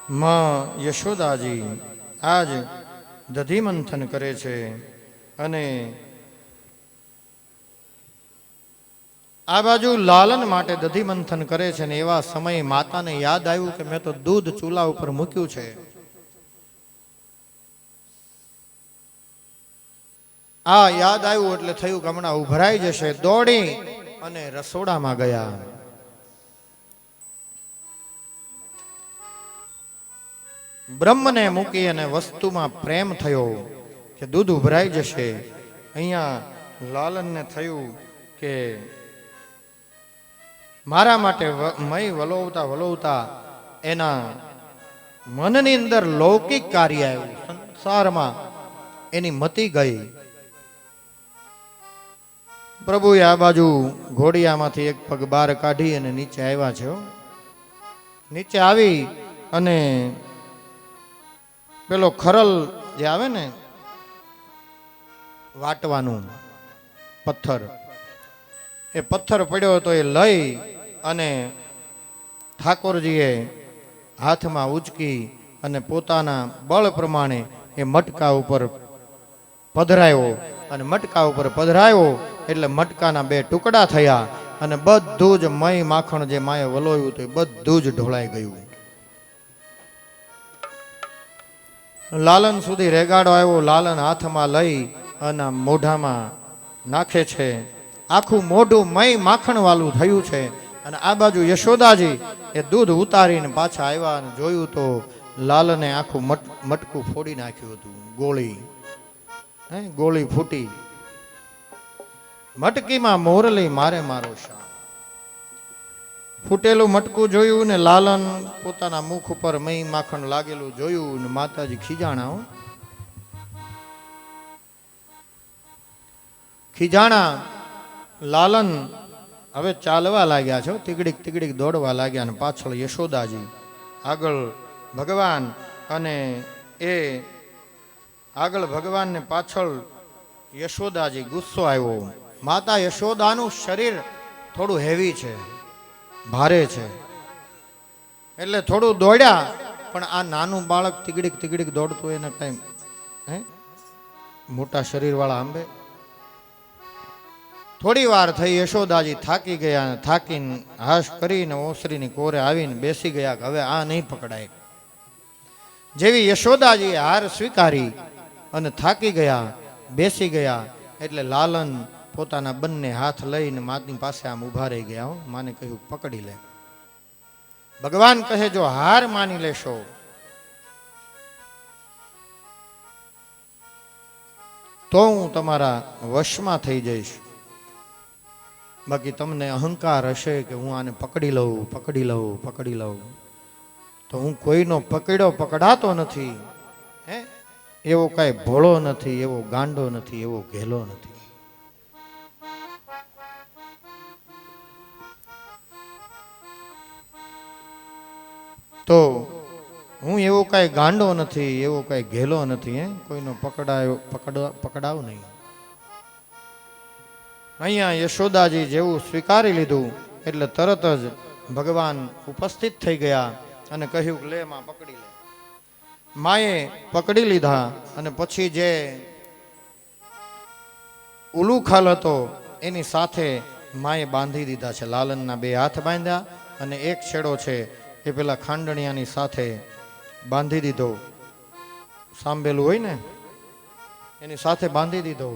માં યશોદાજી આજ દધી મંથન કરે છે અને આ બાજુ લાલન માટે દધી મંથન કરે છે ને એવા સમયે માતાને યાદ આવ્યું કે મેં તો દૂધ ચૂલા ઉપર મૂક્યું છે. આ યાદ આવ્યું એટલે થયું કે હમણાં ઉભરાઈ જશે. દોડી અને રસોડામાં ગયા. બ્રહ્મને મૂકી અને વસ્તુમાં પ્રેમ થયો કે દૂધ ઉભરાઈ જશે. અહીંયા લાલનને થયું કે મારા માટે મય વલોવતા વલોવતા એના મનની અંદર લૌકિક કાર્ય આવ્યું, સંસારમાં એની મતિ ગઈ. પ્રભુએ આ બાજુ ઘોડિયામાંથી એક પગ બહાર કાઢી અને નીચે આવ્યા છે. નીચે આવી અને પેલો ખરલ જે આવે ને વાટવાનું પથ્થર, એ પથ્થર પડ્યો હતો એ લઈ અને ઠાકોરજીએ હાથમાં ઉચકી અને પોતાના બળ પ્રમાણે એ મટકા ઉપર પધરાયો. અને મટકા ઉપર પધરાયો એટલે મટકાના બે ટુકડા થયા અને બધું જ મય માખણ જે માએ વલોયું હતું એ બધું જ ઢોળાઈ ગયું. લાલન સુધી રેગાડો આવ્યો. લાલન હાથમાં લઈ અને મોઢામાં નાખે છે. આખું મોઢું મય માખણ વાળું થયું છે. અને આ બાજુ યશોદાજી એ દૂધ ઉતારીને પાછા આવ્યા અને જોયું તો લાલને આખું મટકું ફોડી નાખ્યું હતું. ગોળી ફૂટી. મટકીમાં મોરલી મારે મારો શા. ફૂટેલું મટકું જોયું ને લાલન પોતાના મુખ ઉપર મય માખણ લાગેલું જોયું ને માતાજી ખીજાણા. ખીજાણા. લાલન હવે ચાલવા લાગ્યા છે. તીગડીક તીગડીક દોડવા લાગ્યા અને પાછળ યશોદાજી, આગળ ભગવાન અને એ આગળ ભગવાન ને પાછળ યશોદાજી. ગુસ્સો આવ્યો. માતા યશોદાનું શરીર થોડું હેવી છે, ભારે છે, એટલે થોડું દોડ્યા. પણ આ નાનું બાળક તીગડીક તીગડીક દોડતું એને કઈ મોટા શરીર વાળા આંબે. થોડી વાર થઈ યશોદાજી થાકી ગયા. થાકીને હાશ કરીને ઓસરીની કોરે આવીને બેસી ગયા કે હવે આ નહીં પકડાય. જેવી યશોદાજી હાર સ્વીકારી અને થાકી ગયા, બેસી ગયા એટલે લાલન પોતાના બંને હાથ લઈને માની પાસે આમ ઉભા રહી ગયા. માને કહ્યું પકડી લે. ભગવાન કહે જો હાર માની લેશો તો હું તમારા વશમાં થઈ જઈશ. બાકી તમને અહંકાર હશે કે હું આને પકડી લઉં પકડી લઉં પકડી લઉં, તો હું કોઈનો પકડ્યો પકડાતો નથી. એવો કાંઈ ભોળો નથી, એવો ગાંડો નથી, એવો ઘેલો નથી. તો હું એવો કાંઈ ગાંડો નથી, એવો કાંઈ ઘેલો નથી. કોઈનો પકડાવ નહીં. અહીંયા યશોદાજી જેવું સ્વીકારી લીધું એટલે તરત જ ભગવાન ઉપસ્થિત થઈ ગયા અને કહ્યું લે માં પકડી લે. માએ પકડી લીધા અને પછી જે ઉલુખાલ હતો એની સાથે માએ બાંધી દીધા છે. લાલનના બે હાથ બાંધ્યા અને એક છેડો છે એ પેલા ખાંડણિયાની સાથે બાંધી દીધો. સાંભેલું હોય ને એની સાથે બાંધી દીધો.